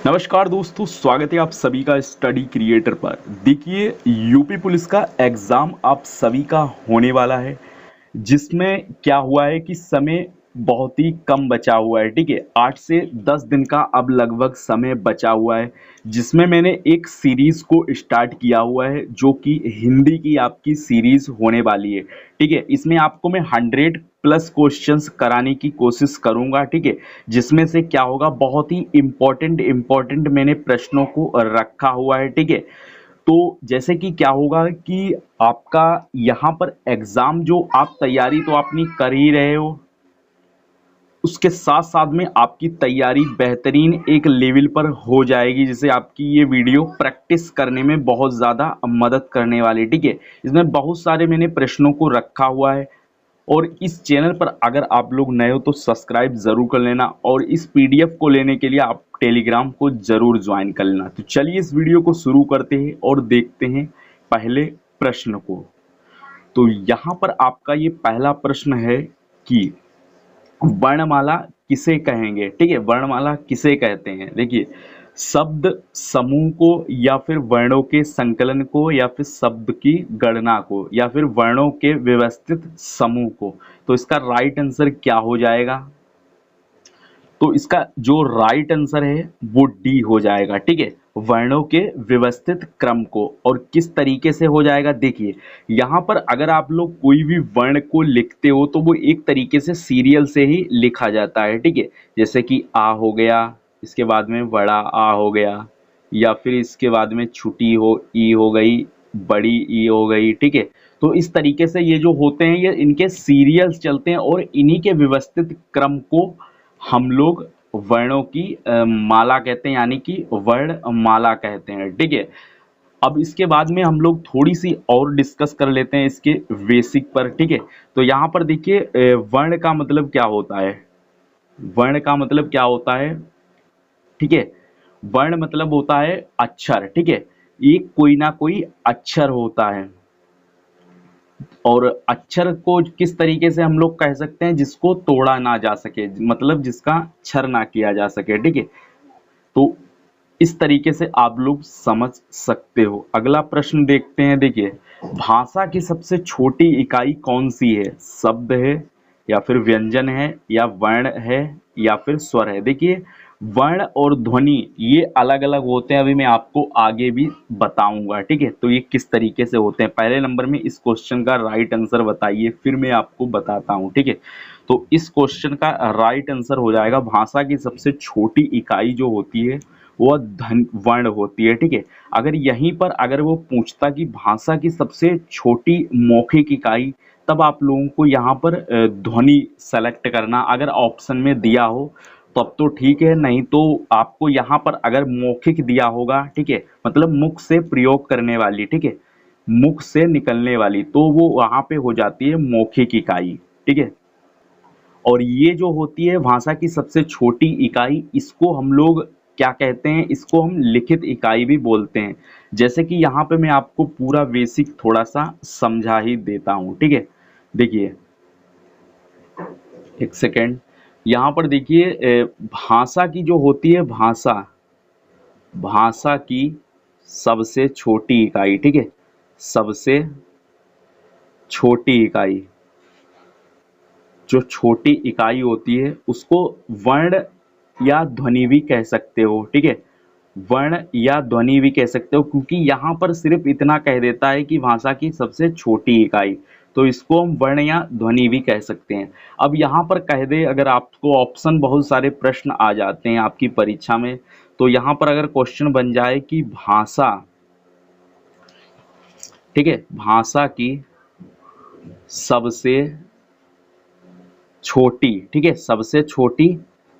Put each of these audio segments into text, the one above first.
नमस्कार दोस्तों, स्वागत है आप सभी का स्टडी क्रिएटर पर। देखिए, यूपी पुलिस का एग्ज़ाम आप सभी का होने वाला है, जिसमें क्या हुआ है कि समय बहुत ही कम बचा हुआ है। ठीक है, 8 से 10 दिन का अब लगभग समय बचा हुआ है, जिसमें मैंने एक सीरीज़ को स्टार्ट किया हुआ है जो कि हिंदी की आपकी सीरीज़ होने वाली है। ठीक है, इसमें आपको मैं 100 प्लस क्वेश्चंस कराने की कोशिश करूंगा। ठीक है, जिसमें से क्या होगा, बहुत ही इम्पोर्टेंट मैंने प्रश्नों को रखा हुआ है। ठीक है, तो जैसे कि क्या होगा कि आपका यहाँ पर एग्जाम जो आप तैयारी तो अपनी कर ही रहे हो, उसके साथ साथ में आपकी तैयारी बेहतरीन एक लेवल पर हो जाएगी, जिससे आपकी ये वीडियो प्रैक्टिस करने में बहुत ज़्यादा मदद करने वाली है। ठीक है, इसमें बहुत सारे मैंने प्रश्नों को रखा हुआ है, और इस चैनल पर अगर आप लोग नए हो तो सब्सक्राइब ज़रूर कर लेना, और इस पीडीएफ को लेने के लिए आप टेलीग्राम को ज़रूर ज्वाइन कर लेना। तो चलिए इस वीडियो को शुरू करते हैं और देखते हैं पहले प्रश्न को। तो यहाँ पर आपका ये पहला प्रश्न है कि वर्णमाला किसे कहेंगे। ठीक है, वर्णमाला किसे कहते हैं। देखिए, शब्द समूह को, या फिर वर्णों के संकलन को, या फिर शब्द की गणना को, या फिर वर्णों के व्यवस्थित समूह को। तो इसका राइट आंसर क्या हो जाएगा? तो इसका जो राइट आंसर है वो डी हो जाएगा। ठीक है, वर्णों के व्यवस्थित क्रम को। और किस तरीके से हो जाएगा, देखिए यहाँ पर अगर आप लोग कोई भी वर्ण को लिखते हो तो वो एक तरीके से सीरियल से ही लिखा जाता है। ठीक है, जैसे कि आ हो गया, इसके बाद में बड़ा आ हो गया, या फिर इसके बाद में छोटी हो ई हो गई, बड़ी ई हो गई। ठीक है, तो इस तरीके से ये जो होते हैं ये इनके सीरियल्स चलते हैं, और इन्हीं के व्यवस्थित क्रम को हम लोग वर्णों की माला कहते हैं, यानी कि वर्ण माला कहते हैं। ठीक है, अब इसके बाद में हम लोग थोड़ी सी और डिस्कस कर लेते हैं इसके बेसिक पर। ठीक है, तो यहाँ पर देखिए, वर्ण का मतलब क्या होता है। वर्ण का मतलब क्या होता है? ठीक है, वर्ण मतलब होता है अक्षर। ठीक है, एक कोई ना कोई अक्षर होता है, और अक्षर को किस तरीके से हम लोग कह सकते हैं, जिसको तोड़ा ना जा सके, मतलब जिसका क्षर ना किया जा सके। ठीक है, तो इस तरीके से आप लोग समझ सकते हो। अगला प्रश्न देखते हैं। देखिए, भाषा की सबसे छोटी इकाई कौन सी है? शब्द है, या फिर व्यंजन है, या वर्ण है, या फिर स्वर है। देखिए, वर्ण और ध्वनि ये अलग अलग होते हैं, अभी मैं आपको आगे भी बताऊंगा। ठीक है, तो ये किस तरीके से होते हैं। पहले नंबर में इस क्वेश्चन का राइट आंसर बताइए, फिर मैं आपको बताता हूँ। ठीक है, तो इस क्वेश्चन का राइट आंसर हो जाएगा, भाषा की सबसे छोटी इकाई जो होती है वो धन वर्ण होती है। ठीक है, अगर यहीं पर अगर वो पूछता कि भाषा की सबसे छोटी मौखिक इकाई, तब आप लोगों को यहाँ पर ध्वनि सेलेक्ट करना, अगर ऑप्शन में दिया हो तब तो ठीक है, नहीं तो आपको यहाँ पर अगर मौखिक दिया होगा, ठीक है, मतलब मुख से प्रयोग करने वाली, ठीक है, मुख से निकलने वाली, तो वो वहाँ पे हो जाती है मौखिक इकाई। ठीक है, और ये जो होती है भाषा की सबसे छोटी इकाई, इसको हम लोग क्या कहते हैं, इसको हम लिखित इकाई भी बोलते हैं। जैसे कि यहाँ पे मैं आपको पूरा बेसिक थोड़ा सा समझा ही देता हूँ। ठीक है, देखिए एक सेकेंड, यहाँ पर देखिए, भाषा की जो होती है, भाषा भाषा की सबसे छोटी इकाई, ठीक है, सबसे छोटी इकाई, जो छोटी इकाई होती है उसको वर्ण या ध्वनि भी कह सकते हो। ठीक है, वर्ण या ध्वनि भी कह सकते हो, क्योंकि यहाँ पर सिर्फ इतना कह देता है कि भाषा की सबसे छोटी इकाई, तो इसको हम वर्ण या ध्वनि भी कह सकते हैं। अब यहाँ पर कह दे, अगर आपको ऑप्शन, बहुत सारे प्रश्न आ जाते हैं आपकी परीक्षा में, तो यहाँ पर अगर क्वेश्चन बन जाए कि भाषा, ठीक है, भाषा की सबसे छोटी, ठीक है, सबसे छोटी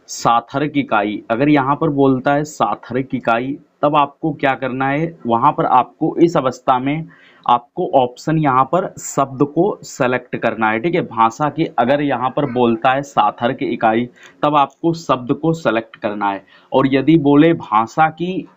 सार्थक इकाई, अगर यहाँ पर बोलता है सार्थक इकाई, तब आपको क्या करना है, वहां पर आपको इस अवस्था में आपको ऑप्शन यहाँ पर शब्द को सेलेक्ट करना है। ठीक है, भाषा की अगर यहाँ पर बोलता है सार्थक इकाई, तब आपको शब्द को सेलेक्ट करना है। और यदि बोले भाषा की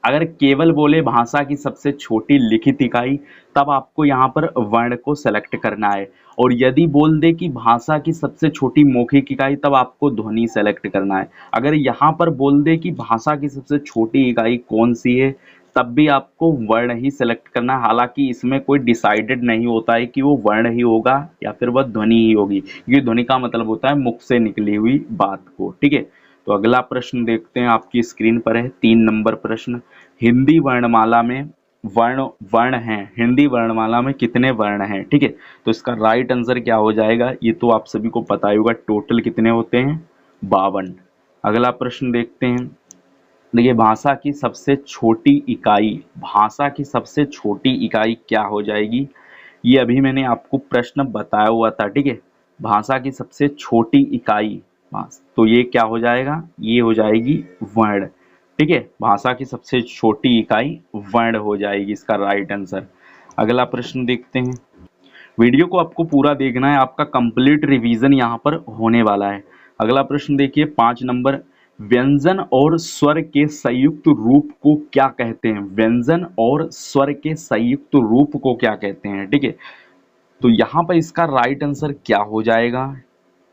अगर केवल बोले भाषा की सबसे छोटी लिखित इकाई, तब आपको यहाँ पर वर्ण को सेलेक्ट करना है। और यदि बोल दे कि भाषा की सबसे छोटी मौखिक इकाई, तब आपको ध्वनि सेलेक्ट करना है। अगर यहाँ पर बोल दे कि भाषा की सबसे छोटी इकाई कौन सी है, तब भी आपको वर्ण ही सेलेक्ट करना है। हालांकि इसमें कोई डिसाइडेड नहीं होता है कि वो वर्ण ही होगा या फिर वह ध्वनि ही होगी, क्योंकि ध्वनि का मतलब होता है मुख से निकली हुई बात को। ठीक है, तो अगला प्रश्न देखते हैं, आपकी स्क्रीन पर है 3 नंबर प्रश्न। हिंदी वर्णमाला में वर्ण वर्ण हैं, हिंदी वर्णमाला में कितने वर्ण हैं? ठीक है, तो इसका राइट आंसर क्या हो जाएगा, ये तो आप सभी को पता ही होगा, टोटल कितने होते हैं? 52। अगला प्रश्न देखते हैं। देखिए, भाषा की सबसे छोटी इकाई, भाषा की सबसे छोटी इकाई क्या हो जाएगी? ये अभी मैंने आपको प्रश्न बताया हुआ था। ठीक है, भाषा की सबसे छोटी इकाई, तो ये क्या हो जाएगा? ये हो जाएगी वर्ण। ठीक है, भाषा की सबसे छोटी इकाई वर्ण हो जाएगी इसका राइट आंसर। अगला प्रश्न देखते हैं। वीडियो को आपको पूरा देखना है, आपका कंप्लीट रिवीजन यहाँ पर होने वाला है। अगला प्रश्न देखिए 5 नंबर। व्यंजन और स्वर के संयुक्त रूप को क्या कहते हैं? व्यंजन और स्वर के संयुक्त रूप को क्या कहते हैं? ठीक है, तो यहाँ पर इसका राइट आंसर क्या हो जाएगा?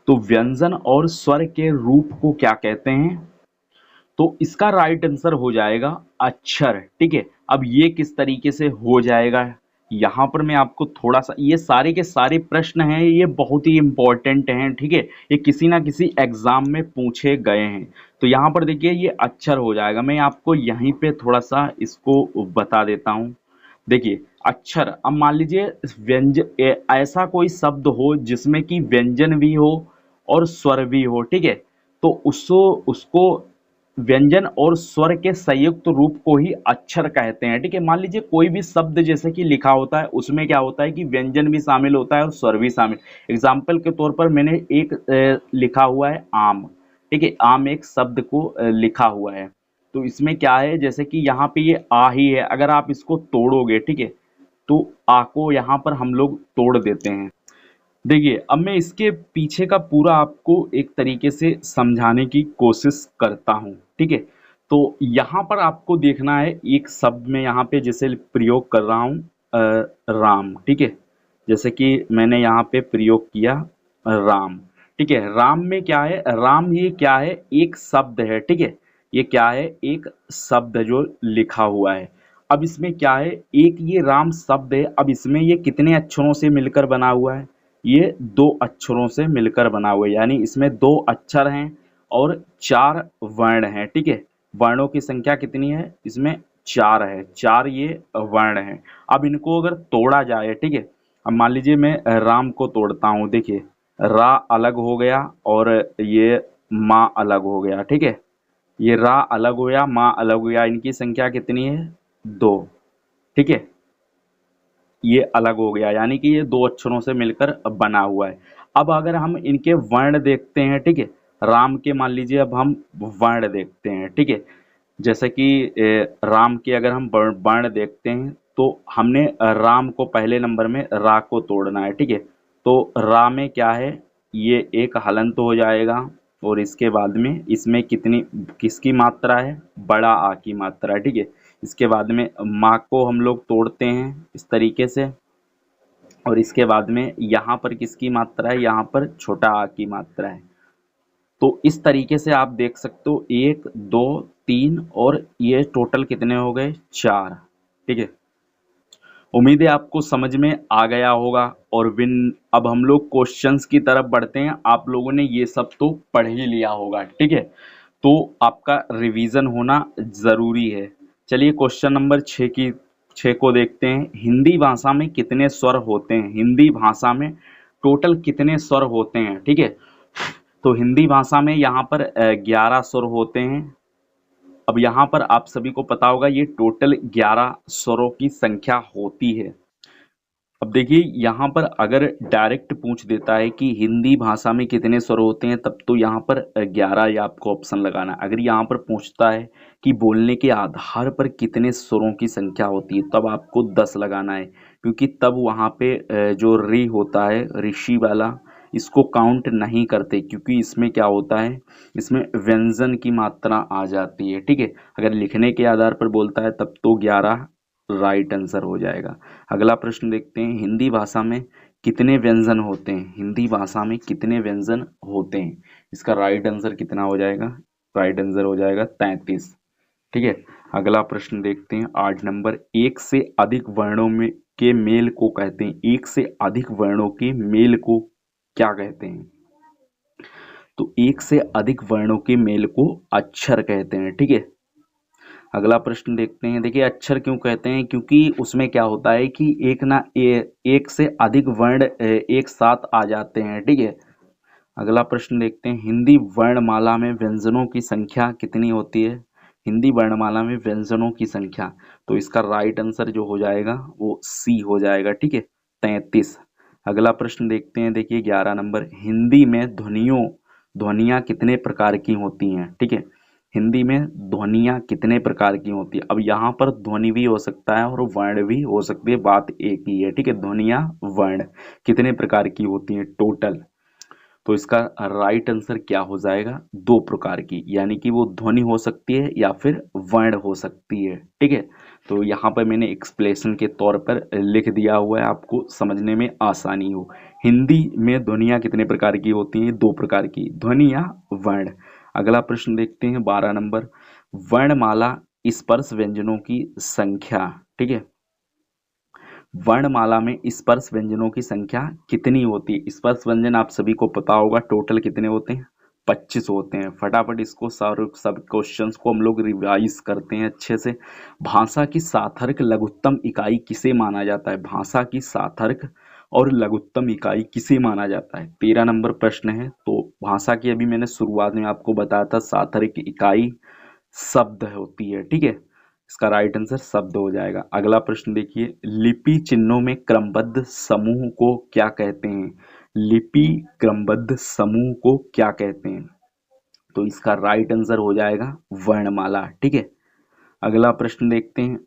तो व्यंजन और स्वर के रूप को क्या कहते हैं? तो इसका राइट आंसर हो जाएगा अक्षर। ठीक है, अब ये किस तरीके से हो जाएगा, यहाँ पर मैं आपको थोड़ा सा, ये सारे के सारे प्रश्न हैं, ये बहुत ही इंपॉर्टेंट हैं। ठीक है, ये किसी ना किसी एग्जाम में पूछे गए हैं। तो यहाँ पर देखिए ये अक्षर हो जाएगा। मैं आपको यहीं पे थोड़ा सा इसको बता देता हूँ। देखिए, अक्षर, अब मान लीजिए ऐसा कोई शब्द हो जिसमें कि व्यंजन भी हो और स्वर भी हो। ठीक है, तो उसको उसको व्यंजन और स्वर के संयुक्त रूप को ही अक्षर कहते हैं। ठीक है, मान लीजिए कोई भी शब्द जैसे कि लिखा होता है, उसमें क्या होता है कि व्यंजन भी शामिल होता है और स्वर भी शामिल। एग्जाम्पल के तौर पर मैंने एक लिखा हुआ है आम। ठीक है, आम एक शब्द को लिखा हुआ है। तो इसमें क्या है, जैसे कि यहाँ पे ये आ ही है, अगर आप इसको तोड़ोगे, ठीक है, तो आ को यहाँ पर हम लोग तोड़ देते हैं। देखिए, अब मैं इसके पीछे का पूरा आपको एक तरीके से समझाने की कोशिश करता हूँ। ठीक है, तो यहाँ पर आपको देखना है, एक शब्द में यहाँ पे जैसे प्रयोग कर रहा हूँ राम। ठीक है, जैसे कि मैंने यहाँ पे प्रयोग किया राम। ठीक है, राम में क्या है, राम ये क्या है, एक शब्द है। ठीक है, ये क्या है, एक शब्द जो लिखा हुआ है। अब इसमें क्या है, एक ये राम शब्द है, अब इसमें ये कितने अक्षरों से मिलकर बना हुआ है? ये 2 अक्षरों से मिलकर बना हुआ है, यानी इसमें 2 अक्षर हैं और 4 वर्ण हैं। ठीक है, वर्णों की संख्या कितनी है? इसमें 4 है, 4 ये वर्ण हैं। अब इनको अगर तोड़ा जाए, ठीक है, अब मान लीजिए मैं राम को तोड़ता हूँ। देखिए, रा अलग हो गया और ये माँ अलग हो गया। ठीक है, ये रा अलग हो गया, माँ अलग हो गया, इनकी संख्या कितनी है? 2। ठीक है, ये अलग हो गया, यानी कि ये 2 अक्षरों से मिलकर बना हुआ है। अब अगर हम इनके वर्ण देखते हैं, ठीक है, राम के मान लीजिए अब हम वर्ण देखते हैं। ठीक है, जैसे कि राम के अगर हम वर्ण देखते हैं, तो हमने राम को पहले नंबर में रा को तोड़ना है। ठीक है, तो रा में क्या है, ये एक हलंत हो जाएगा और इसके बाद में इसमें कितनी, किसकी मात्रा है? बड़ा आ की मात्रा है। ठीक है, इसके बाद में माँ को हम लोग तोड़ते हैं इस तरीके से, और इसके बाद में यहाँ पर किसकी मात्रा है? यहाँ पर छोटा आ की मात्रा है। तो इस तरीके से आप देख सकते हो, 1 2 3 और ये टोटल कितने हो गए? 4। ठीक है, उम्मीद है आपको समझ में आ गया होगा। और विन अब हम लोग क्वेश्चंस की तरफ बढ़ते हैं। आप लोगों ने ये सब तो पढ़ ही लिया होगा। ठीक है, तो आपका रिवीजन होना जरूरी है। चलिए क्वेश्चन नंबर 6 को देखते हैं। हिंदी भाषा में कितने स्वर होते हैं? हिंदी भाषा में टोटल कितने स्वर होते हैं? ठीक है, तो हिंदी भाषा में यहाँ पर 11 स्वर होते हैं। अब यहाँ पर आप सभी को पता होगा ये टोटल 11 स्वरों की संख्या होती है। अब देखिए, यहाँ पर अगर डायरेक्ट पूछ देता है कि हिंदी भाषा में कितने स्वर होते हैं, तब तो यहाँ पर 11 या आपको ऑप्शन लगाना है। अगर यहाँ पर पूछता है कि बोलने के आधार पर कितने स्वरों की संख्या होती है, तब आपको 10 लगाना है, क्योंकि तब वहाँ पे जो री होता है, ऋषि वाला, इसको काउंट नहीं करते क्योंकि इसमें क्या होता है, इसमें व्यंजन की मात्रा आ जाती है। ठीक है, अगर लिखने के आधार पर बोलता है तब तो 11 राइट आंसर हो जाएगा। अगला प्रश्न देखते हैं, हिंदी भाषा में कितने व्यंजन होते हैं? हिंदी भाषा में कितने व्यंजन होते हैं? इसका राइट आंसर कितना हो जाएगा? राइट आंसर हो जाएगा 33। ठीक है, अगला प्रश्न देखते हैं 8 नंबर, एक से अधिक वर्णों में के मेल को कहते हैं, एक से अधिक वर्णों के मेल को क्या कहते हैं? तो एक से अधिक वर्णों के मेल को अक्षर कहते हैं। ठीक है, अगला प्रश्न देखते हैं। देखिए अक्षर क्यों कहते हैं, क्योंकि उसमें क्या होता है कि एक से अधिक वर्ण एक साथ आ जाते हैं। ठीक है, अगला प्रश्न देखते हैं, हिंदी वर्णमाला में व्यंजनों की संख्या कितनी होती है? हिंदी वर्णमाला में व्यंजनों की संख्या, तो इसका राइट आंसर जो हो जाएगा वो सी हो जाएगा। ठीक है, 33। अगला प्रश्न देखते हैं, देखिए 11 नंबर, हिंदी में ध्वनियाँ कितने प्रकार की होती हैं? ठीक है, हिंदी में ध्वनियाँ कितने प्रकार की होती है? अब यहाँ पर ध्वनि भी हो सकता है और वर्ण भी हो सकती है, बात एक ही है। ठीक है, ध्वनियाँ वर्ण कितने प्रकार की होती हैं टोटल? तो इसका राइट आंसर क्या हो जाएगा? 2 प्रकार की, यानी कि वो ध्वनि हो सकती है या फिर वर्ण हो सकती है। ठीक है, तो यहाँ पर मैंने एक्सप्लेनेशन के तौर पर लिख दिया हुआ है, आपको समझने में आसानी हो। हिंदी में ध्वनियाँ कितने प्रकार की होती हैं? 2 प्रकार की, ध्वनि या वर्ण। अगला प्रश्न देखते हैं 12 नंबर, वर्णमाला स्पर्श व्यंजनों की संख्या। ठीक है, वर्णमाला में स्पर्श व्यंजनों की संख्या कितनी होती है? स्पर्श व्यंजन आप सभी को पता होगा, टोटल कितने होते हैं? 25 होते हैं। फटाफट इसको सब क्वेश्चंस को हम लोग रिवाइज करते हैं अच्छे से। भाषा की सार्थक लघुत्तम इकाई किसे माना जाता है? भाषा की सार्थक और लघुत्तम इकाई किसे माना जाता है? 13 नंबर प्रश्न है। तो भाषा की अभी मैंने शुरुआत में आपको बताया था, सार्थक इकाई शब्द होती है। ठीक है, इसका राइट आंसर शब्द हो जाएगा। अगला प्रश्न देखिए, लिपि चिन्हों में क्रमबद्ध समूह को क्या कहते हैं? लिपि क्रमबद्ध समूह को क्या कहते हैं? तो इसका राइट आंसर हो जाएगा वर्णमाला। ठीक है, अगला प्रश्न देखते हैं,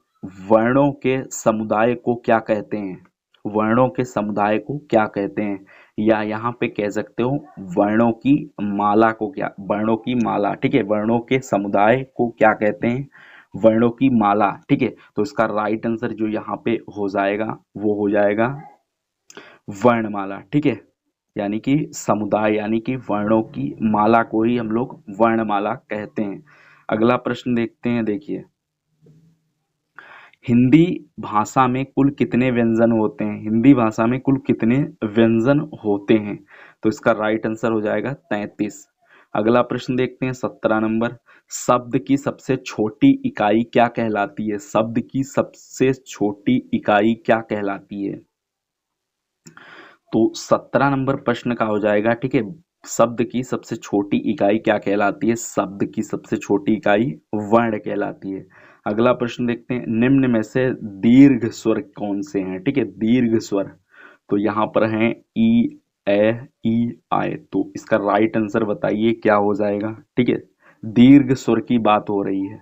वर्णों के समुदाय को क्या कहते हैं? वर्णों के समुदाय को क्या कहते हैं? या यहाँ पे कह सकते हो वर्णों की माला को, क्या वर्णों की माला। ठीक है, वर्णों के समुदाय को क्या कहते हैं? वर्णों की माला। ठीक है, तो इसका राइट आंसर जो यहाँ पे हो जाएगा वो हो जाएगा वर्णमाला। ठीक है, यानी कि समुदाय, यानी कि वर्णों की माला को ही हम लोग वर्णमाला कहते हैं। अगला प्रश्न देखते हैं, देखिए हिंदी भाषा में कुल कितने व्यंजन होते हैं? हिंदी भाषा में कुल कितने व्यंजन होते हैं? तो इसका राइट आंसर हो जाएगा 33। अगला प्रश्न देखते हैं 17 नंबर, शब्द की सबसे छोटी इकाई क्या कहलाती है? शब्द की सबसे छोटी इकाई क्या कहलाती है? तो 17 नंबर प्रश्न का हो जाएगा। ठीक है, शब्द की सबसे छोटी इकाई क्या कहलाती है? शब्द की सबसे छोटी इकाई वर्ण कहलाती है। अगला प्रश्न देखते हैं, निम्न में से दीर्घ स्वर कौन से हैं? ठीक है, दीर्घ स्वर तो यहाँ पर हैं ई, ए, ई, आए। तो इसका राइट आंसर बताइए क्या हो जाएगा? ठीक है, दीर्घ स्वर की बात हो रही है।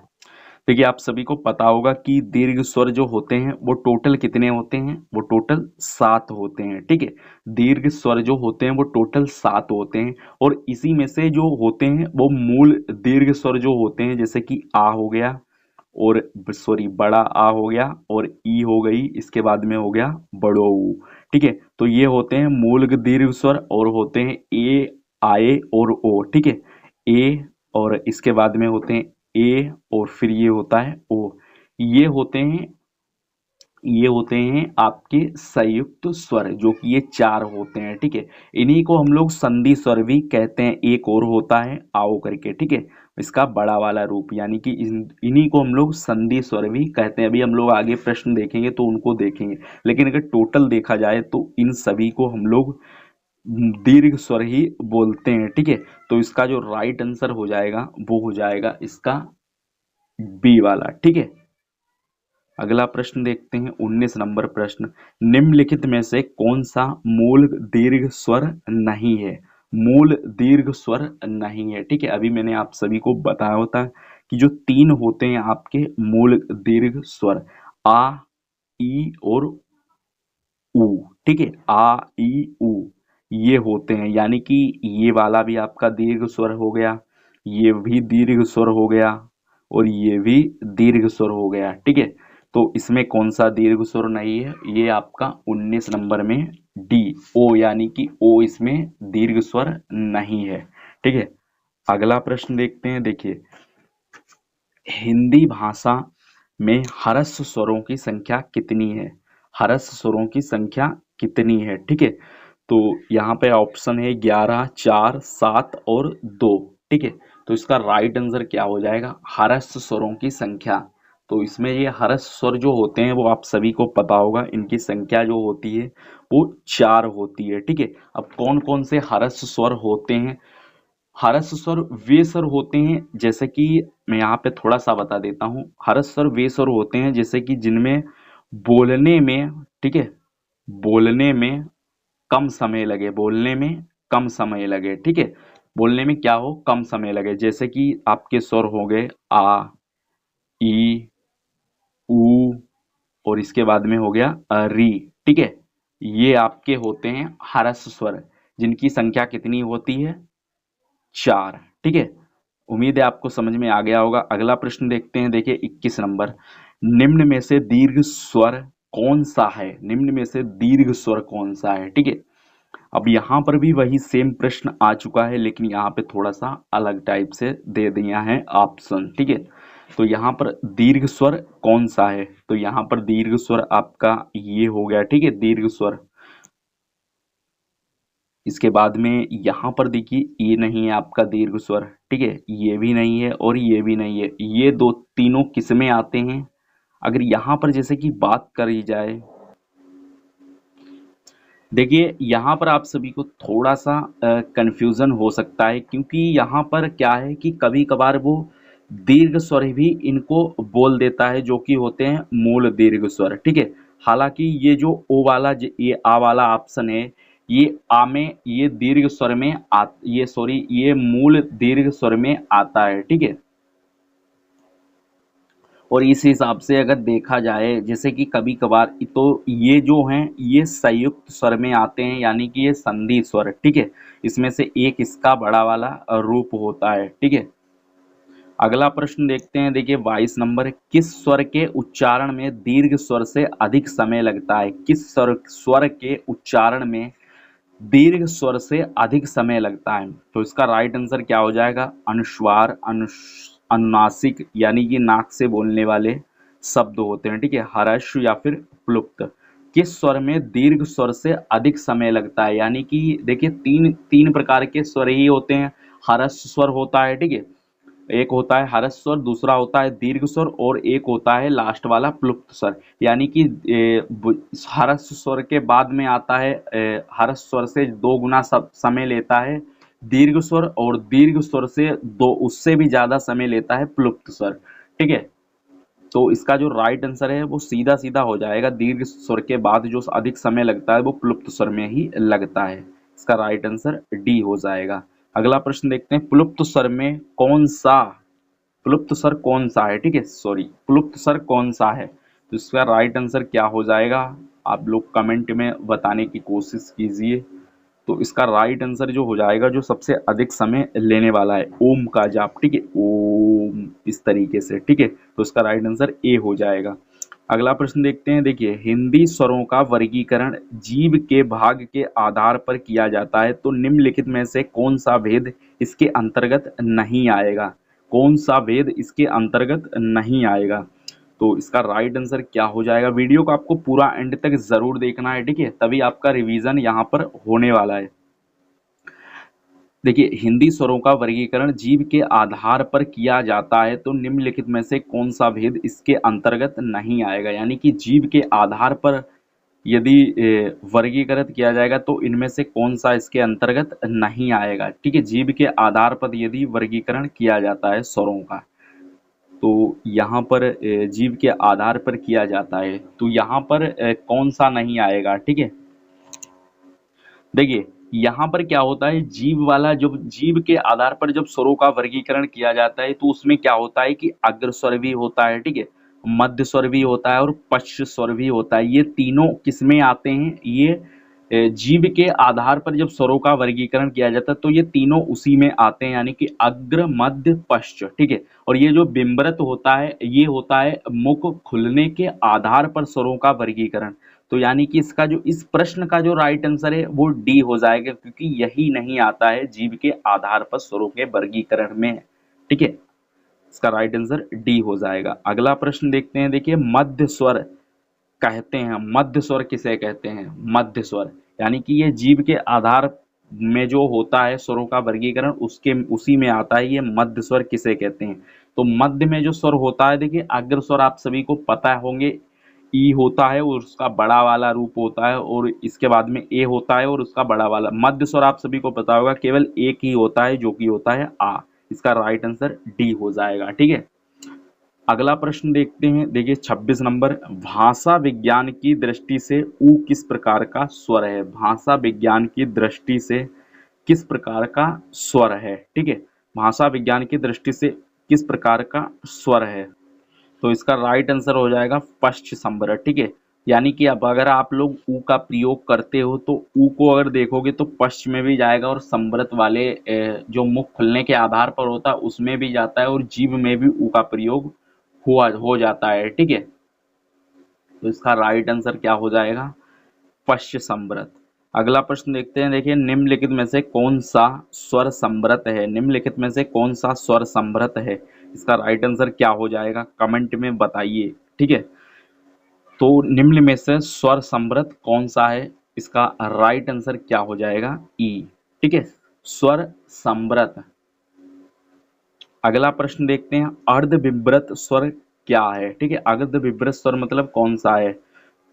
देखिए आप सभी को पता होगा कि दीर्घ स्वर जो होते हैं वो टोटल कितने होते हैं? वो टोटल 7 होते हैं। ठीक है, दीर्घ स्वर जो होते हैं वो टोटल 7 होते हैं, और इसी में से जो होते हैं वो मूल दीर्घ स्वर जो होते हैं, जैसे कि आ हो गया, और सॉरी बड़ा आ हो गया, और ई हो गई, इसके बाद में हो गया बड़ो ऊ। ठीक है, तो ये होते हैं मूल दीर्घ स्वर, और होते हैं ए, आए और ओ। ठीक है, ए, और इसके बाद में होते हैं ए, और फिर ये होता है ओ। ये होते हैं ये होते हैं आपके संयुक्त स्वर, जो कि ये 4 होते हैं। ठीक है, इन्हीं को हम लोग संधि स्वर भी कहते हैं। एक और होता है आओ करके। ठीक है, इसका बड़ा वाला रूप, यानी कि इन्हीं को हम लोग संधि स्वर भी कहते हैं। अभी हम लोग आगे प्रश्न देखेंगे तो उनको देखेंगे, लेकिन अगर टोटल देखा जाए तो इन सभी को हम लोग दीर्घ स्वर ही बोलते हैं। ठीक है, तो इसका जो राइट आंसर हो जाएगा वो हो जाएगा इसका बी वाला। ठीक है, अगला प्रश्न देखते हैं 19 नंबर प्रश्न, निम्नलिखित में से कौन सा मूल दीर्घ स्वर नहीं है? मूल दीर्घ स्वर नहीं है। ठीक है, अभी मैंने आप सभी को बताया होता कि जो 3 होते हैं आपके मूल दीर्घ स्वर, आ, ई और ऊ। ठीक है, आ, ई, ऊ, ये होते हैं, यानी कि ये वाला भी आपका दीर्घ स्वर हो गया, ये भी दीर्घ स्वर हो गया, और ये भी दीर्घ स्वर हो गया। ठीक है, तो इसमें कौन सा दीर्घ स्वर नहीं है? ये आपका 19 नंबर में डी, ओ, यानी कि ओ इसमें दीर्घ स्वर नहीं है। ठीक है, अगला प्रश्न देखते हैं। देखिए, हिंदी भाषा में ह्रस्व स्वरों की संख्या कितनी है? ह्रस्व स्वरों की संख्या कितनी है? ठीक है, तो यहाँ पे ऑप्शन है 11, 4, 7 और 2। ठीक है, तो इसका राइट आंसर क्या हो जाएगा? ह्रस्व स्वरों की संख्या। तो इसमें ये ह्रस्व स्वर जो होते हैं वो आप सभी को पता होगा, इनकी संख्या जो होती है वो 4 होती है। ठीक है, अब कौन कौन से ह्रस्व स्वर होते हैं? ह्रस्व स्वर वे स्वर होते हैं, जैसे कि मैं यहाँ पे थोड़ा सा बता देता हूँ। ह्रस्व स्वर वे स्वर होते हैं जैसे कि जिनमें बोलने में, ठीक है, बोलने में कम समय लगे, बोलने में कम समय लगे। ठीक है, बोलने में क्या हो? कम समय लगे। जैसे कि आपके स्वर हो गए आ, ई, ऊ, और इसके बाद में हो गया री। ठीक है, ये आपके होते हैं ह्रस्व स्वर, जिनकी संख्या कितनी होती है? 4। ठीक है, उम्मीद है आपको समझ में आ गया होगा। अगला प्रश्न देखते हैं। देखिए 21 नंबर, निम्न में से दीर्घ स्वर कौन सा है? निम्न में से दीर्घ स्वर कौन सा है? ठीक है, अब यहाँ पर भी वही सेम प्रश्न आ चुका है, लेकिन यहाँ पे थोड़ा सा अलग टाइप से दे दिया है ऑप्शन। ठीक है, तो यहाँ पर दीर्घ स्वर कौन सा है? तो यहाँ पर दीर्घ स्वर आपका ये हो गया। ठीक है, दीर्घ स्वर। इसके बाद में यहाँ पर देखिए ये नहीं है आपका दीर्घ स्वर। ठीक है, ये भी नहीं है और ये भी नहीं है। ये दो तीनों किसमें आते हैं? अगर यहाँ पर जैसे कि बात करी जाए, देखिए यहाँ पर आप सभी को थोड़ा सा कंफ्यूजन हो सकता है, क्योंकि यहाँ पर क्या है कि कभी कभार वो दीर्घ स्वर भी इनको बोल देता है, जो कि होते हैं मूल दीर्घ स्वर। ठीक है, हालांकि ये जो ओ वाला ये आ वाला ऑप्शन है, ये आ में ये दीर्घ स्वर में ये सॉरी ये मूल दीर्घ स्वर में आता है। ठीक है, और इस हिसाब से अगर देखा जाए, जैसे कि कभी कभार तो ये जो हैं ये संयुक्त स्वर में आते हैं, यानी कि ये संधि स्वर। ठीक है, इसमें से एक इसका बड़ा वाला रूप होता है। ठीक है, अगला प्रश्न देखते हैं। देखिए 22 नंबर, किस स्वर के उच्चारण में दीर्घ स्वर से अधिक समय लगता है? किस स्वर के उच्चारण में दीर्घ स्वर से अधिक समय लगता है? तो इसका राइट आंसर क्या हो जाएगा? अनुस्वार, अनुनासिक, यानी कि नाक से बोलने वाले शब्द होते हैं। ठीक है, ह्रस्व या फिर प्लुप्त। किस स्वर में दीर्घ स्वर से अधिक समय लगता है? यानी कि देखिए तीन तीन प्रकार के स्वर ही होते हैं। ह्रस्व स्वर होता है, ठीक है, एक होता है ह्रस्व स्वर, दूसरा होता है दीर्घ स्वर, और एक होता है लास्ट वाला प्लुप्त स्वर। यानी कि ह्रस्व स्वर के बाद में आता है, ह्रस्व स्वर से 2 गुना समय लेता है दीर्घ स्वर, और दीर्घ स्वर से दो उससे भी ज्यादा समय लेता है प्लुप्त स्वर। ठीक है, तो इसका जो राइट आंसर है वो सीधा सीधा हो जाएगा, दीर्घ स्वर के बाद जो अधिक समय लगता है वो प्लुप्त स्वर में ही लगता है। इसका राइट आंसर डी हो जाएगा। अगला प्रश्न देखते हैं, प्लुप्त स्वर में कौन सा, प्लुप्त स्वर कौन सा है? ठीक है, सॉरी, प्लुप्त स्वर कौन सा है? तो इसका राइट आंसर क्या हो जाएगा? आप लोग कमेंट में बताने की कोशिश कीजिए। तो इसका राइट आंसर जो हो जाएगा, जो सबसे अधिक समय लेने वाला है, ओम का जाप। ठीक है, ओम, इस तरीके से। ठीक है, तो इसका राइट आंसर ए हो जाएगा। अगला प्रश्न देखते हैं। देखिए, हिंदी स्वरों का वर्गीकरण जीव के भाग के आधार पर किया जाता है, तो निम्नलिखित में से कौन सा भेद इसके अंतर्गत नहीं आएगा? कौन सा भेद इसके अंतर्गत नहीं आएगा? तो इसका राइट आंसर क्या हो जाएगा? वीडियो को आपको पूरा एंड तक जरूर देखना है, ठीक है, तभी आपका रिवीजन यहाँ पर होने वाला है। देखिए, हिंदी स्वरों का वर्गीकरण जीव के आधार पर किया जाता है, तो निम्नलिखित में से कौन सा भेद इसके अंतर्गत नहीं आएगा? यानी कि जीव के आधार पर यदि वर्गीकृत किया जाएगा तो इनमें से कौन सा इसके अंतर्गत नहीं आएगा? ठीक है, जीव के आधार पर यदि वर्गीकरण किया जाता है स्वरों का, तो यहाँ पर जीव के आधार पर किया जाता है, तो यहाँ पर कौन सा नहीं आएगा? ठीक है, देखिए यहाँ पर क्या होता है, जीव वाला, जब जीव के आधार पर जब स्वरों का वर्गीकरण किया जाता है तो उसमें क्या होता है कि अग्र स्वर भी होता है, ठीक है, मध्य स्वर भी होता है और पश्च स्वर भी होता है। ये तीनों किसमें आते हैं? ये जीव के आधार पर जब स्वरों का वर्गीकरण किया जाता है तो ये तीनों उसी में आते हैं, यानी कि अग्र मध्य पश्च, ठीक है। और ये जो बिंबरत होता है ये होता है मुख खुलने के आधार पर स्वरों का वर्गीकरण। तो यानी कि इसका जो इस प्रश्न का जो राइट आंसर है वो डी हो जाएगा, क्योंकि यही नहीं आता है जीव के आधार पर स्वरों के वर्गीकरण में, ठीक है। इसका राइट आंसर डी हो जाएगा। अगला प्रश्न देखते हैं, देखिए मध्य स्वर कहते हैं, मध्य स्वर किसे कहते हैं? मध्य स्वर यानी कि ये जीव के आधार में जो होता है स्वरों का वर्गीकरण उसके उसी में आता है, ये मध्य स्वर किसे कहते हैं? तो मध्य में जो स्वर होता है, देखिए अग्र स्वर आप सभी को पता होंगे ई होता है और उसका बड़ा वाला रूप होता है, और इसके बाद में ए होता है और उसका बड़ा वाला। मध्य स्वर आप सभी को पता होगा केवल एक ही होता है जो कि होता है आ। इसका राइट आंसर डी हो जाएगा, ठीक है। अगला प्रश्न देखते हैं, देखिए 26 नंबर, भाषा विज्ञान की दृष्टि से ऊ किस प्रकार का स्वर है? भाषा विज्ञान की दृष्टि से किस प्रकार का स्वर है, ठीक है। भाषा विज्ञान की दृष्टि से किस प्रकार का स्वर है? तो इसका राइट आंसर हो जाएगा पश्च संवरण, ठीक है। यानी कि अब अगर आप लोग ऊ का प्रयोग करते हो तो ऊ को अगर देखोगे तो पश्च में भी जाएगा और संवृत वाले जो मुख खुलने के आधार पर होता है उसमें भी जाता है, और जीव में भी ऊ का प्रयोग हो जाता है, ठीक है। तो इसका राइट आंसर क्या हो जाएगा? पश्च संवृत। अगला प्रश्न देखते हैं, देखिए निम्नलिखित में से कौन सा स्वर संवृत है? निम्नलिखित में से कौन सा स्वर संवृत है? इसका राइट आंसर क्या हो जाएगा? कमेंट में बताइए, ठीक है। तो निम्न में से स्वर संवृत कौन सा है? इसका राइट आंसर क्या हो जाएगा? ई, ठीक है, स्वर संवृत। अगला प्रश्न देखते हैं, अर्धविव्रत स्वर क्या है? ठीक है, अर्धविव्रत स्वर मतलब कौन सा है?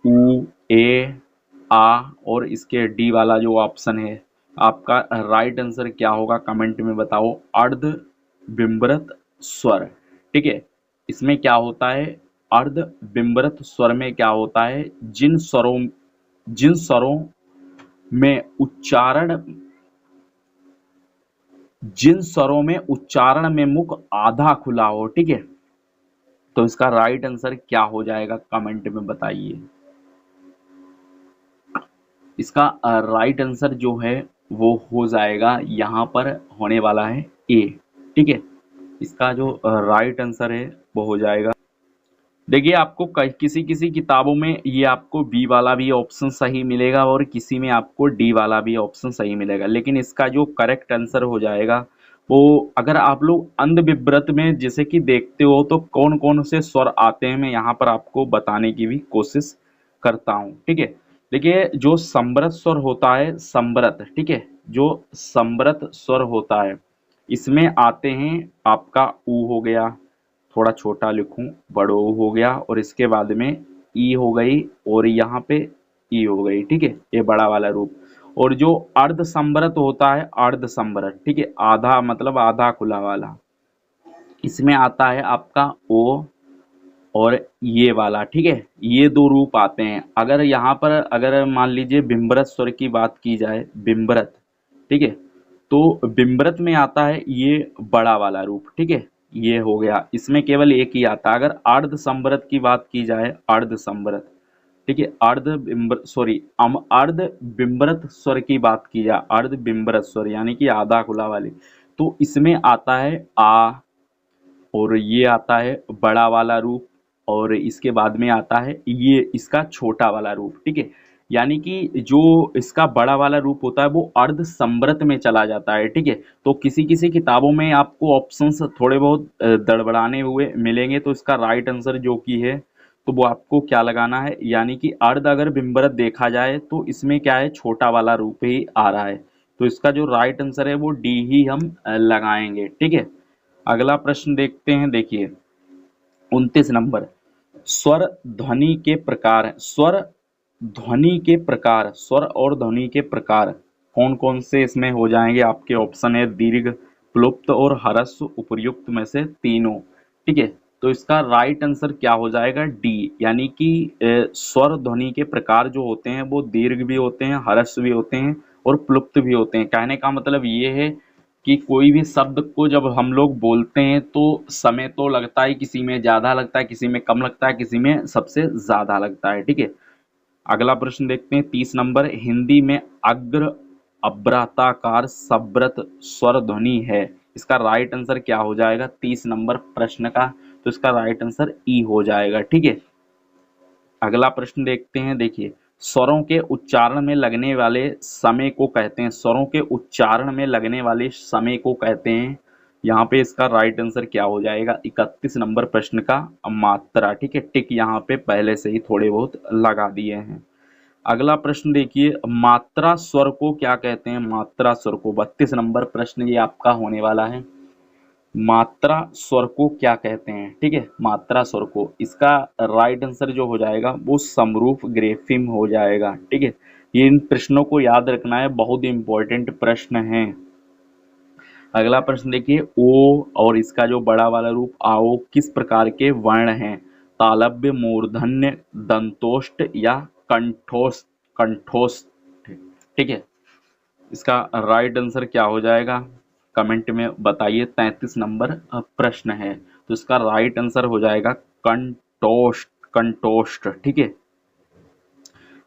उ, ए, आ और इसके डी वाला जो ऑप्शन है, आपका राइट आंसर क्या होगा? कमेंट में बताओ। अर्धविव्रत स्वर, ठीक है। इसमें क्या होता है? अर्धविव्रत स्वर में क्या होता है? जिन स्वरों में उच्चारण में मुख आधा खुला हो, ठीक है। तो इसका राइट आंसर क्या हो जाएगा? कमेंट में बताइए। इसका राइट आंसर जो है वो हो जाएगा, यहाँ पर होने वाला है ए, ठीक है। इसका जो राइट आंसर है वो हो जाएगा, देखिए आपको किसी किसी किताबों में ये आपको बी वाला भी ऑप्शन सही मिलेगा और किसी में आपको डी वाला भी ऑप्शन सही मिलेगा, लेकिन इसका जो करेक्ट आंसर हो जाएगा वो, अगर आप लोग अंधविव्रत में जैसे कि देखते हो तो कौन कौन से स्वर आते हैं, मैं यहाँ पर आपको बताने की भी कोशिश करता हूँ, ठीक है। देखिए जो संवृत स्वर होता है, संवृत, ठीक है, जो संवृत स्वर होता है इसमें आते हैं आपका ऊ हो गया, थोड़ा छोटा लिखूं, बड़ो हो गया, और इसके बाद में ई हो गई और यहाँ पे ई हो गई, ठीक है, ये बड़ा वाला रूप। और जो अर्ध संवृत होता है, अर्ध संवृत, ठीक है, आधा मतलब आधा खुला वाला, इसमें आता है आपका ओ और ये वाला, ठीक है, ये दो रूप आते हैं। अगर यहाँ पर अगर मान लीजिए बिंबरत स्वर की बात की जाए, बिंबरत, ठीक है, तो बिंबरत में आता है ये बड़ा वाला रूप, ठीक है, ये हो गया, इसमें केवल एक ही आता है। अगर अर्ध संवृत की बात की जाए, अर्ध संवृत, ठीक है, अर्ध बिंबरत स्वर की बात की जाए, अर्ध बिंबरत स्वर यानी कि आधा खुला वाले, तो इसमें आता है आ, और ये आता है बड़ा वाला रूप, और इसके बाद में आता है ये इसका छोटा वाला रूप, ठीक है। यानी कि जो इसका बड़ा वाला रूप होता है वो अर्ध संवृत में चला जाता है, ठीक है। तो किसी किसी किताबों में आपको ऑप्शंस थोड़े बहुत दड़बड़ाने हुए मिलेंगे, तो इसका राइट आंसर जो कि है तो वो आपको क्या लगाना है, यानी कि अर्ध अगर बिंबरत देखा जाए तो इसमें क्या है, छोटा वाला रूप ही आ रहा है। तो इसका जो राइट आंसर है वो डी ही हम लगाएंगे, ठीक है। अगला प्रश्न देखते हैं, देखिए 29 नंबर, स्वर ध्वनि के प्रकार, स्वर और ध्वनि के प्रकार कौन कौन से इसमें हो जाएंगे? आपके ऑप्शन है दीर्घ, प्लुप्त और ह्रस्व, उपर्युक्त में से तीनों, ठीक है। तो इसका राइट आंसर क्या हो जाएगा? डी, यानी कि स्वर ध्वनि के प्रकार जो होते हैं वो दीर्घ भी होते हैं, ह्रस्व भी होते हैं और प्लुप्त भी होते हैं। कहने का मतलब ये है कि कोई भी शब्द को जब हम लोग बोलते हैं तो समय तो लगता है, किसी में ज्यादा लगता है, किसी में कम लगता है, किसी में सबसे ज्यादा लगता है, ठीक है। अगला प्रश्न देखते हैं 30 नंबर, हिंदी में अग्र अभ्राताकार सब्रत स्वर ध्वनि है, इसका राइट आंसर क्या हो जाएगा 30 नंबर प्रश्न का? तो इसका राइट आंसर ई हो जाएगा। ठीक है, अगला प्रश्न देखते हैं। देखिए, स्वरों के उच्चारण में लगने वाले समय को कहते हैं, स्वरों के उच्चारण में लगने वाले समय को कहते हैं। यहाँ पे इसका राइट आंसर क्या हो जाएगा 31 नंबर प्रश्न का? मात्रा। ठीक है, टिक यहाँ पे पहले से ही थोड़े बहुत लगा दिए हैं। अगला प्रश्न देखिए, मात्रा स्वर को क्या कहते हैं? मात्रा स्वर को 32 नंबर प्रश्न ये आपका होने वाला है। मात्रा स्वर को क्या कहते हैं? ठीक है, मात्रा स्वर को, इसका राइट आंसर जो हो जाएगा वो समरूप ग्रेफिम हो जाएगा। ठीक है, ये इन प्रश्नों को याद रखना है, बहुत इंपॉर्टेंट प्रश्न है। अगला प्रश्न देखिए, ओ और इसका जो बड़ा वाला रूप आओ किस प्रकार के वर्ण हैं? तालव्य, मूर्धन्य, दंतोष्ठ या कंठोष्ठ? कंठोष्ठ। ठीक है, इसका राइट आंसर क्या हो जाएगा कमेंट में बताइए। 33 नंबर प्रश्न है, तो इसका राइट आंसर हो जाएगा कंठोष्ठ। कंठोष्ठ। ठीक है,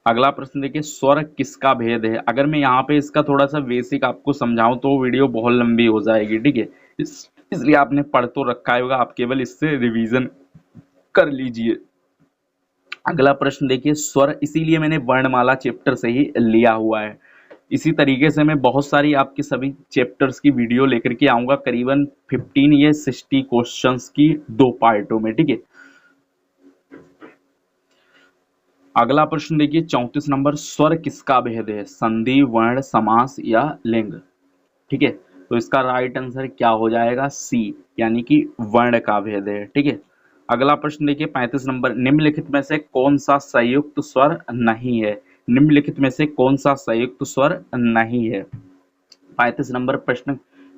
अगला प्रश्न देखिए, स्वर किसका भेद है? अगर मैं यहाँ पे इसका थोड़ा सा बेसिक आपको समझाऊं तो वीडियो बहुत लंबी हो जाएगी। ठीक है, इसलिए आपने पढ़ तो रखा होगा, आप केवल इससे रिवीजन कर लीजिए। अगला प्रश्न देखिए, स्वर, इसीलिए मैंने वर्णमाला चैप्टर से ही लिया हुआ है। इसी तरीके से मैं बहुत सारी आपके सभी चैप्टर्स की वीडियो लेकर के आऊंगा, करीबन 15 या 60 क्वेश्चंस की 2 पार्टों में। ठीक है, अगला प्रश्न देखिए 34 नंबर, स्वर किसका भेद है? संधि, वर्ण, समास या लिंग? ठीक है, तो इसका राइट आंसर क्या हो जाएगा? सी, यानी कि वर्ण का भेद है। ठीक है, अगला प्रश्न देखिए 35 नंबर, निम्नलिखित में से कौन सा संयुक्त स्वर नहीं है? निम्नलिखित में से कौन सा संयुक्त स्वर नहीं है? 35 नंबर प्रश्न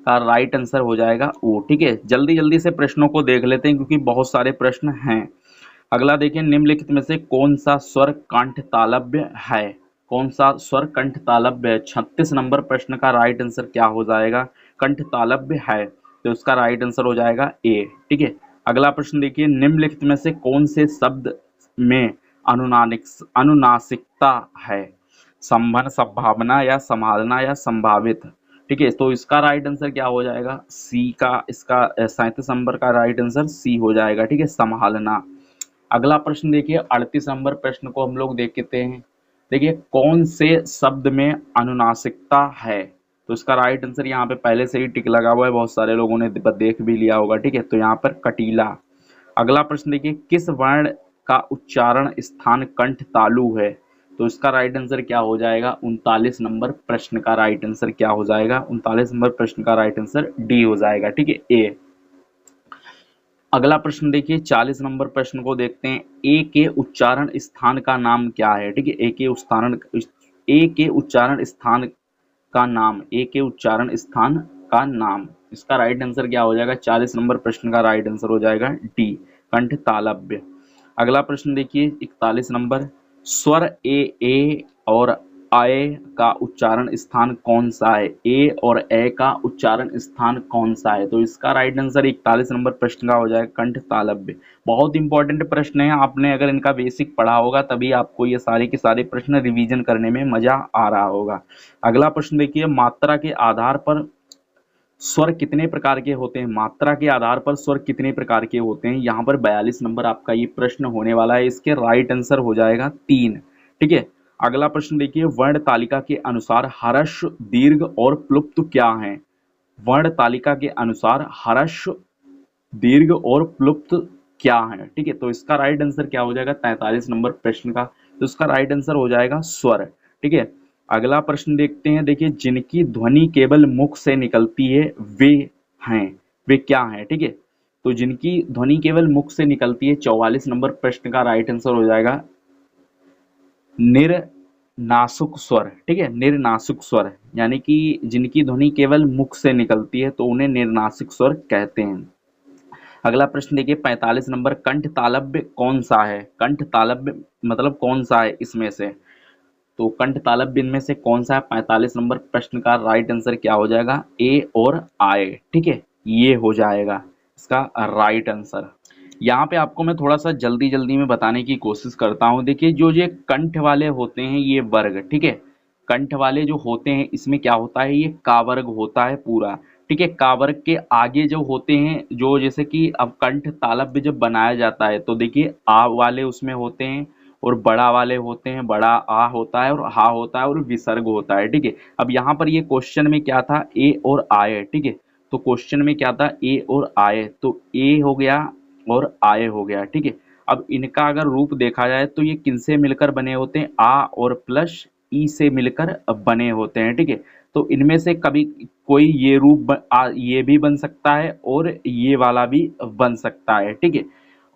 का राइट आंसर हो जाएगा ओ। ठीक है, जल्दी जल्दी से प्रश्नों को देख लेते हैं क्योंकि बहुत सारे प्रश्न हैं। अगला देखिए, निम्नलिखित में से कौन सा स्वर कंठ तालव्य है? कौन सा स्वर कंठ तालव्य है? 36 नंबर प्रश्न का राइट आंसर क्या हो जाएगा? कंठ तालव्य है, तो उसका राइट आंसर हो जाएगा ए। ठीक है, अगला प्रश्न देखिए, निम्नलिखित में से कौन से शब्द में अनुनासिकता है? संभन, संभावना या संभालना या संभावित? ठीक है, तो इसका राइट आंसर क्या हो जाएगा? सी का, इसका 37 नंबर का राइट आंसर सी हो जाएगा। ठीक है, संभालना। अगला प्रश्न देखिए 38 नंबर प्रश्न को हम लोग देखते हैं। देखिए, कौन से शब्द में अनुनासिकता है? तो इसका राइट आंसर यहाँ पे पहले से ही टिक लगा हुआ है, बहुत सारे लोगों ने देख भी लिया होगा। ठीक है, तो यहाँ पर कटीला। अगला प्रश्न देखिए, किस वर्ण का उच्चारण स्थान कंठ तालु है? तो इसका राइट आंसर क्या हो जाएगा? 39 नंबर प्रश्न का राइट आंसर क्या हो जाएगा? 39 नंबर प्रश्न का राइट आंसर डी हो जाएगा। ठीक है, ए। अगला प्रश्न देखिए 40 नंबर प्रश्न को देखते हैं, ए के उच्चारण स्थान का नाम क्या है? ठीक है, ए के उच्चारण स्थान का नाम, ए के उच्चारण स्थान का नाम, इसका राइट आंसर क्या हो जाएगा? 40 नंबर प्रश्न का राइट आंसर हो जाएगा डी, कंठ तालव्य। अगला प्रश्न देखिए 41 नंबर, स्वर ए और अय का उच्चारण स्थान कौन सा है? ए और ए का उच्चारण स्थान कौन सा है? तो इसका राइट आंसर 41 नंबर प्रश्न का हो जाएगा कंठ तालव्य। बहुत इंपॉर्टेंट प्रश्न है, आपने अगर इनका बेसिक पढ़ा होगा तभी आपको ये सारे के सारे प्रश्न रिवीजन करने में मजा आ रहा होगा। अगला प्रश्न देखिए, मात्रा के आधार पर स्वर कितने प्रकार के होते हैं? मात्रा के आधार पर स्वर कितने प्रकार के होते हैं? यहाँ पर 42 नंबर आपका ये प्रश्न होने वाला है, इसके राइट आंसर हो जाएगा 3। ठीक है, अगला प्रश्न देखिए, वर्ण तालिका के अनुसार हर्ष, दीर्घ और प्लुप्त क्या है? वर्ण तालिका के अनुसार हर्ष, दीर्घ और प्लुप्त क्या है? ठीक है, तो इसका राइट आंसर क्या हो जाएगा 43 नंबर प्रश्न का? तो इसका राइट आंसर हो जाएगा स्वर। ठीक है, अगला प्रश्न देखते हैं। देखिए, जिनकी ध्वनि केवल मुख से निकलती है वे हैं, वे क्या हैं? ठीक है, तो जिनकी ध्वनि केवल मुख से निकलती है, 44 नंबर प्रश्न का राइट आंसर हो जाएगा निर्नासिक स्वर। ठीक है, निर्नासिक स्वर, यानी कि जिनकी ध्वनि केवल मुख से निकलती है तो उन्हें निर्नासिक स्वर कहते हैं। अगला प्रश्न देखिए 45 नंबर, कंठ तालव्य कौन सा है? कंठ तालव्य मतलब कौन सा है इसमें से? तो कंठ तालव्य इनमें से कौन सा है? 45 नंबर प्रश्न का राइट आंसर क्या हो जाएगा? ए और आए। ठीक है, ये हो जाएगा इसका राइट आंसर। यहाँ पे आपको मैं थोड़ा सा जल्दी जल्दी में बताने की कोशिश करता हूँ। देखिए जो ये कंठ वाले होते हैं ये वर्ग, ठीक है, कंठ वाले जो होते हैं इसमें क्या होता है, ये का वर्ग होता है पूरा, ठीक है। का वर्ग के आगे जो होते हैं, जो जैसे कि अब कंठ तालव्य जब बनाया जाता है तो देखिए आ वाले उसमें होते हैं और बड़ा वाले होते हैं, बड़ा आ होता है और हा होता है और विसर्ग होता है, ठीक है। अब यहाँ पर ये क्वेश्चन में क्या था, ए और आय, ठीक है। तो क्वेश्चन में क्या था, ए और आय, तो ए हो गया और आय हो गया, ठीक है। अब इनका अगर रूप देखा जाए तो ये किनसे मिलकर बने होते हैं, आ और प्लस ई से मिलकर बने होते हैं, ठीक है। तो इनमें से कभी कोई ये रूप ये भी बन सकता है और ये वाला भी बन सकता है, ठीक है।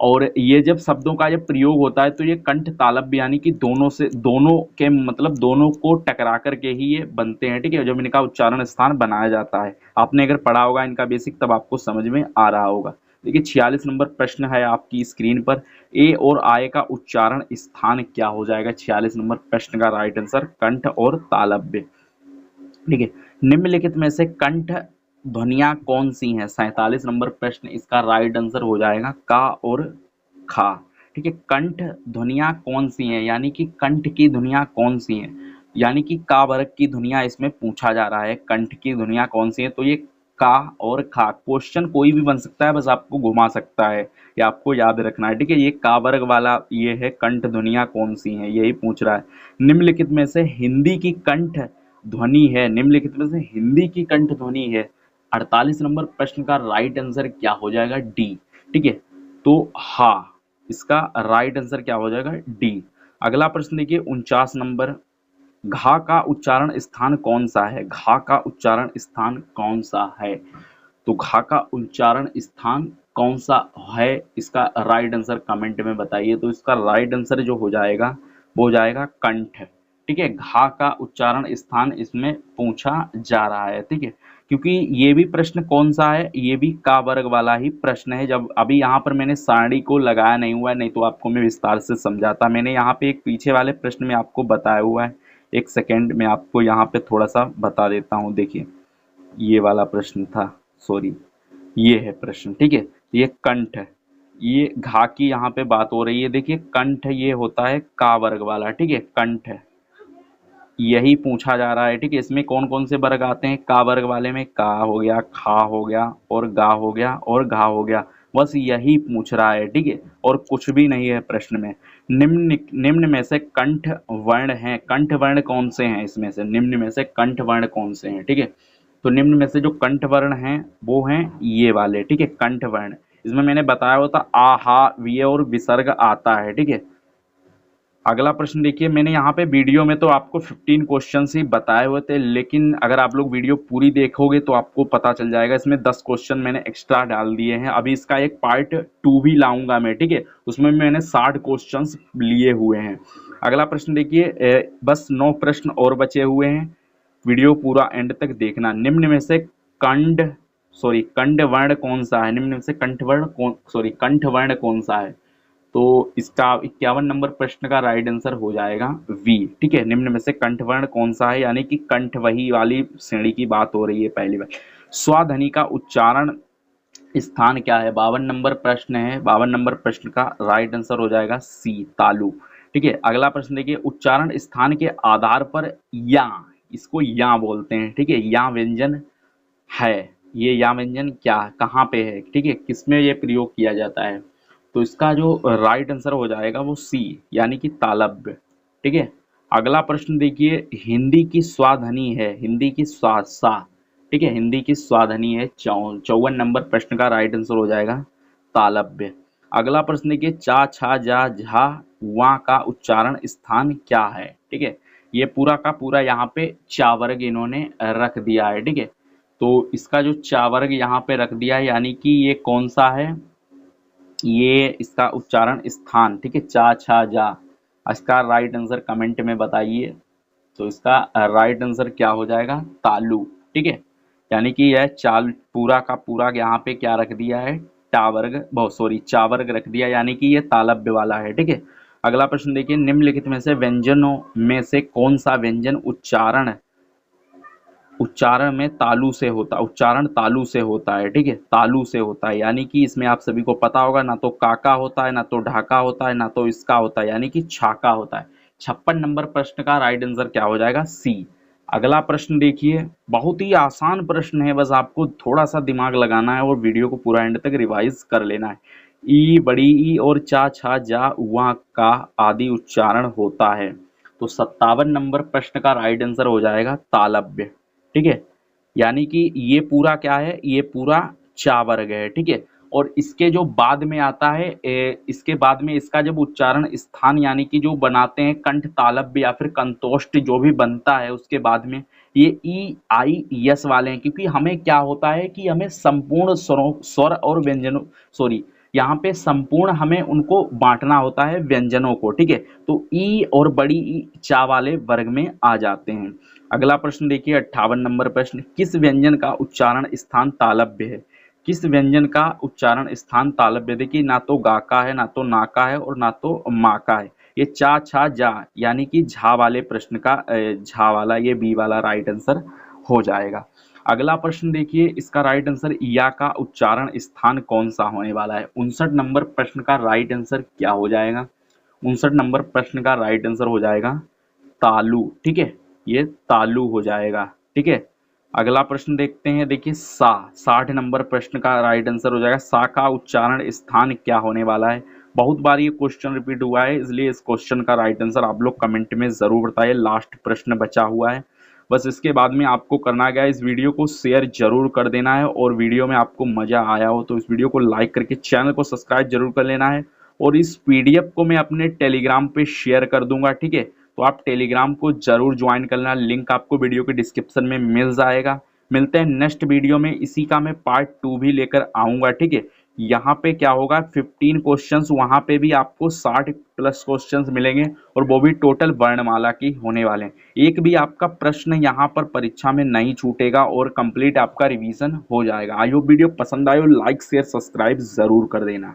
और ये जब शब्दों का जब प्रयोग होता है तो ये कंठ तालव्य यानी कि दोनों से, दोनों के मतलब दोनों को टकरा करके ही ये बनते हैं, ठीक है, जब इनका उच्चारण स्थान बनाया जाता है। आपने अगर पढ़ा होगा इनका बेसिक तब आपको समझ में आ रहा होगा। देखिए 46 नंबर प्रश्न है आपकी स्क्रीन पर, ए और आय का उच्चारण स्थान क्या हो जाएगा। 46 नंबर प्रश्न का राइट आंसर कंठ और तालव्य, ठीक है। निम्नलिखित में से कंठ ध्वनियां कौन सी हैं। 47 नंबर प्रश्न, इसका राइट आंसर हो जाएगा का और खा, ठीक है। कंठ ध्वनियां कौन सी हैं, यानी कि कंठ की ध्वनियां कौन सी हैं, यानी कि का वर्ग की ध्वनियां इसमें पूछा जा रहा है, कंठ की ध्वनियां कौन सी हैं। तो ये का और खा, क्वेश्चन कोई भी बन सकता है, बस आपको घुमा सकता है, या आपको याद रखना है, ठीक है। ये का वर्ग वाला ये है, कंठ ध्वनियां कौन सी हैं यही पूछ रहा है। निम्नलिखित में से हिंदी की कंठ ध्वनि है, निम्नलिखित में से हिंदी की कंठ ध्वनि है। 48 नंबर प्रश्न का राइट आंसर क्या हो जाएगा, डी, ठीक है। तो हा, इसका राइट आंसर क्या हो जाएगा, डी। अगला प्रश्न देखिए 49 नंबर, घा का उच्चारण स्थान कौन सा है, घा का उच्चारण स्थान कौन सा है। तो घा का उच्चारण स्थान कौन सा है, इसका राइट आंसर कमेंट में बताइए। तो इसका राइट आंसर जो हो जाएगा वो हो जाएगा कंठ, ठीक है। घा का उच्चारण स्थान इसमें पूछा जा रहा है, ठीक है, क्योंकि ये भी प्रश्न कौन सा है, ये भी का वर्ग वाला ही प्रश्न है। जब अभी यहाँ पर मैंने सारणी को लगाया नहीं हुआ है, नहीं तो आपको मैं विस्तार से समझाता। मैंने यहाँ पे एक पीछे वाले प्रश्न में आपको बताया हुआ है, एक सेकेंड में आपको यहाँ पे थोड़ा सा बता देता हूँ। देखिए ये वाला प्रश्न था, सॉरी, ये है प्रश्न, ठीक है। ये कंठ है, ये घा की यहाँ पे बात हो रही है। देखिए कंठ ये होता है का वर्ग वाला, ठीक है, कंठ है, यही पूछा जा रहा है, ठीक है। इसमें कौन कौन से वर्ग आते हैं, का वर्ग वाले में का हो गया, खा हो गया और गा हो गया और घा हो गया, बस यही पूछ रहा है, ठीक है, और कुछ भी नहीं है प्रश्न में। निम्न में से कंठ वर्ण हैं, कंठ वर्ण कौन से हैं, इसमें से निम्न में से कंठ वर्ण कौन से हैं, ठीक है। तो निम्न में से जो कंठ वर्ण हैं वो हैं ये वाले, ठीक है, कंठ वर्ण। इसमें मैंने बताया होता आ हा ये और विसर्ग आता है, ठीक है। अगला प्रश्न देखिए, मैंने यहाँ पे वीडियो में तो आपको 15 क्वेश्चन ही बताए हुए थे, लेकिन अगर आप लोग वीडियो पूरी देखोगे तो आपको पता चल जाएगा, इसमें 10 क्वेश्चन मैंने एक्स्ट्रा डाल दिए हैं। अभी इसका एक पार्ट 2 भी लाऊंगा मैं, ठीक है, उसमें मैंने 60 क्वेश्चन लिए हुए हैं। अगला प्रश्न देखिए, बस 9 प्रश्न और बचे हुए हैं, वीडियो पूरा एंड तक देखना। निम्न में से कंठ वर्ण कौन सा है, निम्न में से कंठ वर्ण कौन सा है। तो इसका 51 नंबर प्रश्न का राइट आंसर हो जाएगा वी, ठीक है। निम्न में से कंठवर्ण कौन सा है, यानी कि कंठ वही वाली श्रेणी की बात हो रही है पहली बार। स्वाध्वनि का उच्चारण स्थान क्या है, 52 नंबर प्रश्न है, 52 नंबर प्रश्न का राइट आंसर हो जाएगा सी, तालु, ठीक है। अगला प्रश्न देखिए, उच्चारण स्थान के आधार पर या, इसको या बोलते हैं, ठीक है, या व्यंजन है, ये या व्यंजन क्या कहाँ पे है, ठीक है, किसमें ये प्रयोग किया जाता है। तो इसका जो राइट आंसर हो जाएगा वो सी, यानी कि तालव्य, ठीक है। अगला प्रश्न देखिए, हिंदी की स्वाध्वनि है, हिंदी की सा, ठीक है, हिंदी की स्वाध्वनि है 54 नंबर प्रश्न का राइट आंसर हो जाएगा तालव्य। अगला प्रश्न देखिए, चा छा जा झा वा का उच्चारण स्थान क्या है, ठीक है। ये पूरा का पूरा यहाँ पे चा वर्ग इन्होंने रख दिया है, ठीक है। तो इसका जो चा वर्ग यहाँ पे रख दिया है, यानी कि ये कौन सा है, ये इसका उच्चारण स्थान, ठीक है, चा छा जा। इसका राइट आंसर कमेंट में बताइए। तो इसका राइट आंसर क्या हो जाएगा, तालु, ठीक है, यानी कि यह चाल पूरा का पूरा यहाँ पे क्या रख दिया है, टावर्ग बहुत सॉरी चावर्ग रख दिया, यानी कि ये तालव्य वाला है, ठीक है। अगला प्रश्न देखिए, निम्नलिखित में से व्यंजनों में से कौन सा व्यंजन उच्चारण उच्चारण तालु से होता है, ठीक है, तालु से होता है। यानी कि इसमें आप सभी को पता होगा, ना तो काका होता है, ना तो ढाका होता है, ना तो इसका होता है, यानी कि छाका होता है। 56 नंबर प्रश्न का राइट आंसर क्या हो जाएगा? सी। अगला प्रश्न देखिए, बहुत ही आसान प्रश्न है, बस आपको थोड़ा सा दिमाग लगाना है और वीडियो को पूरा एंड तक रिवाइज कर लेना है। ई, बड़ी ई और चा, छा, जा, उआ, का आदि उच्चारण होता है। तो 57 नंबर प्रश्न का राइट आंसर हो जाएगा तालव्य, ठीक है। यानी कि ये पूरा क्या है? ये पूरा चा वर्ग है, ठीक है। और इसके जो बाद में आता है, इसके बाद में इसका जब उच्चारण स्थान यानी कि जो बनाते हैं कंठ तालव्य या फिर कंतोष्ट जो भी बनता है उसके बाद में, ये ई आई यस वाले हैं। क्योंकि हमें क्या होता है कि हमें संपूर्ण स्वर और व्यंजनों, सॉरी, यहाँ पे संपूर्ण हमें उनको बांटना होता है व्यंजनों को, ठीक है। तो ई और बड़ी ई चा वाले वर्ग में आ जाते हैं। अगला प्रश्न देखिए, 58 नंबर प्रश्न, किस व्यंजन का उच्चारण स्थान तालव्य है? किस व्यंजन का उच्चारण स्थान तालव्य? देखिए, ना तो गाका है, ना तो नाका है और ना तो माका है। ये चा, छा, जा यानी कि झा वाले प्रश्न का झा वाला, ये बी वाला राइट आंसर हो जाएगा। अगला प्रश्न देखिए, इसका राइट आंसर या का उच्चारण स्थान कौन सा होने वाला है? 59 नंबर प्रश्न का राइट आंसर क्या हो जाएगा? 59 नंबर प्रश्न का राइट आंसर हो जाएगा तालु, ठीक है, ये तालु हो जाएगा, ठीक है। अगला प्रश्न देखते हैं, देखिए सा, 60 नंबर प्रश्न का राइट आंसर हो जाएगा सा का उच्चारण स्थान क्या होने वाला है? बहुत बार ये क्वेश्चन रिपीट हुआ है, इसलिए इस क्वेश्चन का राइट आंसर आप लोग कमेंट में जरूर बताइए। लास्ट प्रश्न बचा हुआ है, बस इसके बाद में आपको करना क्या है, इस वीडियो को शेयर जरूर कर देना है और वीडियो में आपको मजा आया हो तो इस वीडियो को लाइक करके चैनल को सब्सक्राइब जरूर कर लेना है। और इस पीडीएफ को मैं अपने टेलीग्राम पे शेयर कर दूंगा, ठीक है। तो आप टेलीग्राम को जरूर ज्वाइन करना, लिंक आपको वीडियो के डिस्क्रिप्शन में मिल जाएगा। मिलते हैं नेक्स्ट वीडियो में, इसी का मैं पार्ट 2 भी लेकर आऊंगा, ठीक है। यहाँ पे क्या होगा, 15 क्वेश्चंस, वहां पे भी आपको 60 प्लस क्वेश्चंस मिलेंगे और वो भी टोटल वर्णमाला की होने वाले हैं। एक भी आपका प्रश्न यहाँ पर परीक्षा में नहीं छूटेगा और कंप्लीट आपका रिवीजन हो जाएगा। आई होप वीडियो पसंद आए, लाइक शेयर सब्सक्राइब जरूर कर देना।